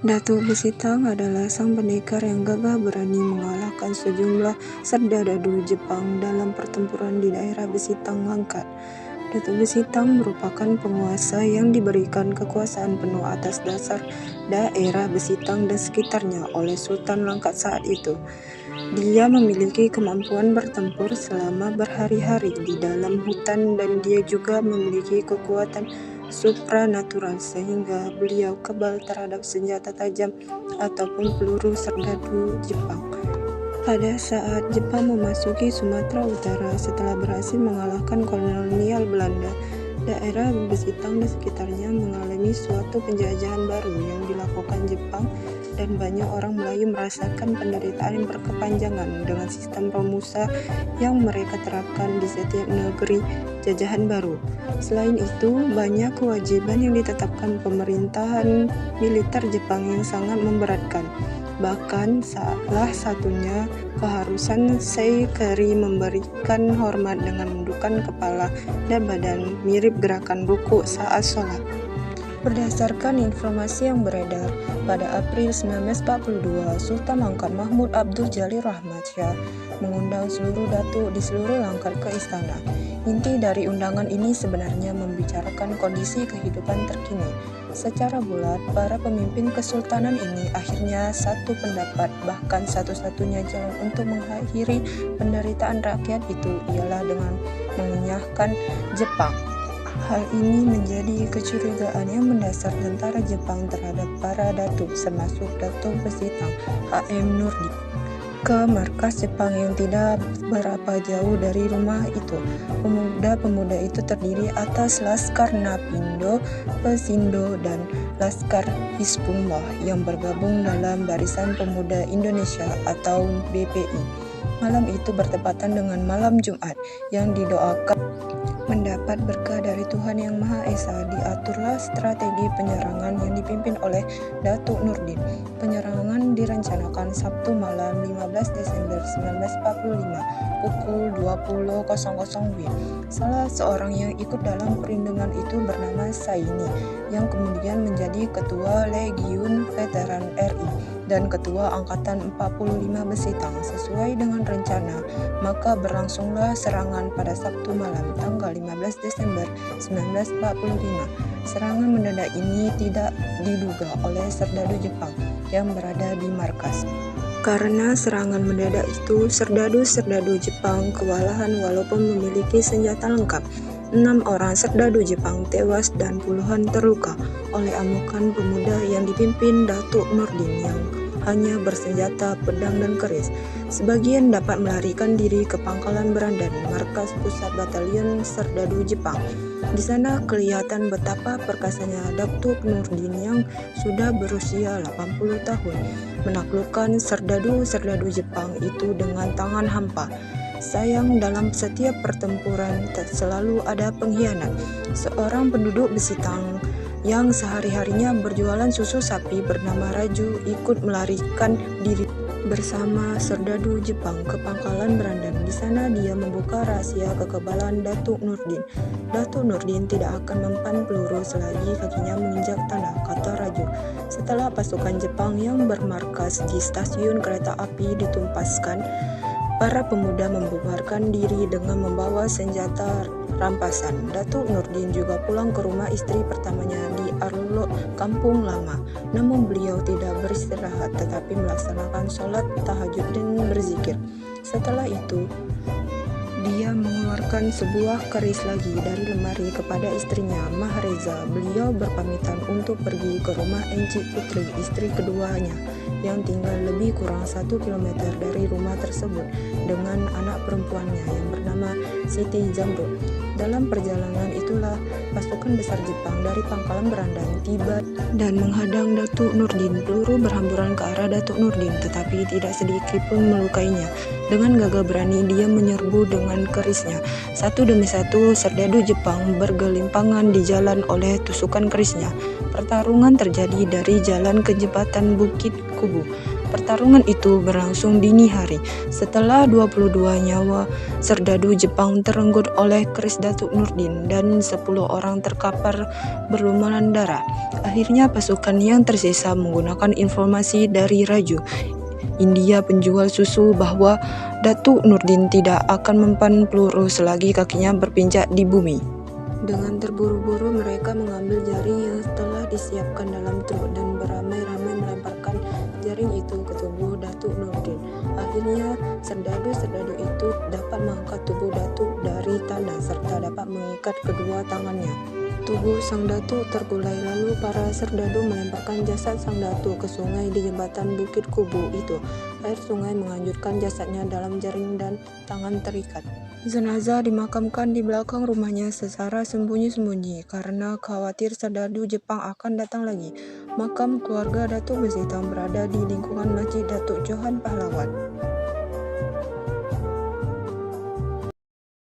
Datuk Besitang adalah sang pendekar yang gagah berani mengalahkan sejumlah serdadu Jepang dalam pertempuran di daerah Besitang Langkat. Datuk Besitang merupakan penguasa yang diberikan kekuasaan penuh atas dasar daerah Besitang dan sekitarnya oleh Sultan Langkat saat itu. Dia memiliki kemampuan bertempur selama berhari-hari di dalam hutan dan dia juga memiliki kekuatan supranatural sehingga beliau kebal terhadap senjata tajam ataupun peluru serdadu Jepang. Pada saat Jepang memasuki Sumatera Utara setelah berhasil mengalahkan kolonial Belanda, daerah Besitang dan sekitarnya mengalami suatu penjajahan baru yang dilakukan Jepang dan banyak orang Melayu merasakan penderitaan yang berkepanjangan dengan sistem Romusa yang mereka terapkan di setiap negeri jajahan baru. Selain itu, banyak kewajiban yang ditetapkan pemerintahan militer Jepang yang sangat memberatkan. Bahkan salah satunya keharusan Seikeri memberikan hormat dengan menundukkan kepala dan badan mirip gerakan ruku saat sholat. Berdasarkan informasi yang beredar, pada April 1942, Sultan Langkat Mahmud Abdul Jalil Rahmat Shah mengundang seluruh datuk di seluruh Langkat ke istana. Inti dari undangan ini sebenarnya membicarakan kondisi kehidupan terkini. Secara bulat, para pemimpin kesultanan ini akhirnya satu pendapat, bahkan satu-satunya jalan untuk mengakhiri penderitaan rakyat itu ialah dengan mengenyahkan Jepang. Hal ini menjadi kecurigaan yang mendasar tentara Jepang terhadap para datuk, termasuk Datuk Besitang H.M. Nurdin, ke markas Jepang yang tidak berapa jauh dari rumah itu. Pemuda-pemuda itu terdiri atas Laskar Napindo, Pesindo, dan Laskar Hizbullah yang bergabung dalam Barisan Pemuda Indonesia atau BPI. Malam itu bertepatan dengan malam Jumat yang didoakan mendapat berkah dari Tuhan Yang Maha Esa. Diaturlah strategi penyerangan yang dipimpin oleh Datuk Nurdin. Penyerangan direncanakan Sabtu malam 15 Desember 1945 pukul 20.00 WIB. Salah seorang yang ikut dalam perundingan itu bernama Saini, yang kemudian menjadi Ketua Legiun Veteran RI dan Ketua Angkatan 45 Besitang. Sesuai dengan rencana, maka berlangsunglah serangan pada Sabtu malam tanggal 15 Desember 1945. Serangan mendadak ini tidak diduga oleh serdadu Jepang yang berada di markas. Karena serangan mendadak itu, serdadu-serdadu Jepang kewalahan walaupun memiliki senjata lengkap. 6 orang serdadu Jepang tewas dan puluhan terluka oleh amukan pemuda yang dipimpin Datuk Nurdin yang hanya bersenjata pedang dan keris. Sebagian dapat melarikan diri ke Pangkalan Berandan, markas pusat batalion serdadu Jepang. Di sana kelihatan betapa perkasanya Datuk Nurdin yang sudah berusia 80 tahun menaklukkan serdadu-serdadu Jepang itu dengan tangan hampa. Sayang, dalam setiap pertempuran selalu ada pengkhianat. Seorang penduduk Besitang yang sehari-harinya berjualan susu sapi bernama Raju ikut melarikan diri bersama serdadu Jepang ke Pangkalan Berandan. Di sana dia membuka rahasia kekebalan Datuk Nurdin. Datuk Nurdin tidak akan mempan peluru selagi kakinya menginjak tanah, kata Raju. Setelah pasukan Jepang yang bermarkas di stasiun kereta api ditumpaskan, para pemuda membubarkan diri dengan membawa senjata rampasan. Datuk Nurdin juga pulang ke rumah istri pertamanya di Arlo, Kampung Lama. Namun beliau tidak beristirahat tetapi melaksanakan sholat tahajud dan berzikir. Setelah itu, dia mengeluarkan sebuah keris lagi dari lemari kepada istrinya, Mahareza. Beliau berpamitan untuk pergi ke rumah Encik Putri, istri keduanya, yang tinggal lebih kurang 1 kilometer dari rumah tersebut dengan anak perempuannya yang bernama Siti Zamrud. Dalam perjalanan itulah pasukan besar Jepang dari Pangkalan Berandan tiba dan menghadang Datuk Nurdin. Peluru berhamburan ke arah Datuk Nurdin tetapi tidak sedikit pun melukainya. Dengan gagah berani dia menyerbu dengan kerisnya. Satu demi satu serdadu Jepang bergelimpangan di jalan oleh tusukan kerisnya. Pertarungan terjadi dari jalan ke jembatan Bukit Kubu. Pertarungan itu berlangsung dini hari. Setelah 22 nyawa serdadu Jepang terenggut oleh keris Datuk Nurdin dan 10 orang terkapar berlumuran darah. Akhirnya pasukan yang tersisa menggunakan informasi dari Raju India penjual susu bahwa Datuk Nurdin tidak akan mempan peluru selagi kakinya berpijak di bumi. Dengan terburu-buru mereka mengambil jaring yang telah disiapkan dalam truk dan beramai-ramai melemparkan jaring itu ke tubuh Datuk Nurdin. Akhirnya serdadu-serdadu itu dapat mengangkat tubuh Datuk dari tanah serta dapat mengikat kedua tangannya. Tubuh sang datuk tergulai, lalu para serdadu melemparkan jasad sang datuk ke sungai di jembatan Bukit Kubu itu. Air sungai menghanyutkan jasadnya dalam jaring dan tangan terikat. Jenazah dimakamkan di belakang rumahnya secara sembunyi-sembunyi karena khawatir serdadu Jepang akan datang lagi. Makam keluarga Datuk Besitang berada di lingkungan Masjid Datuk Johan Pahlawan.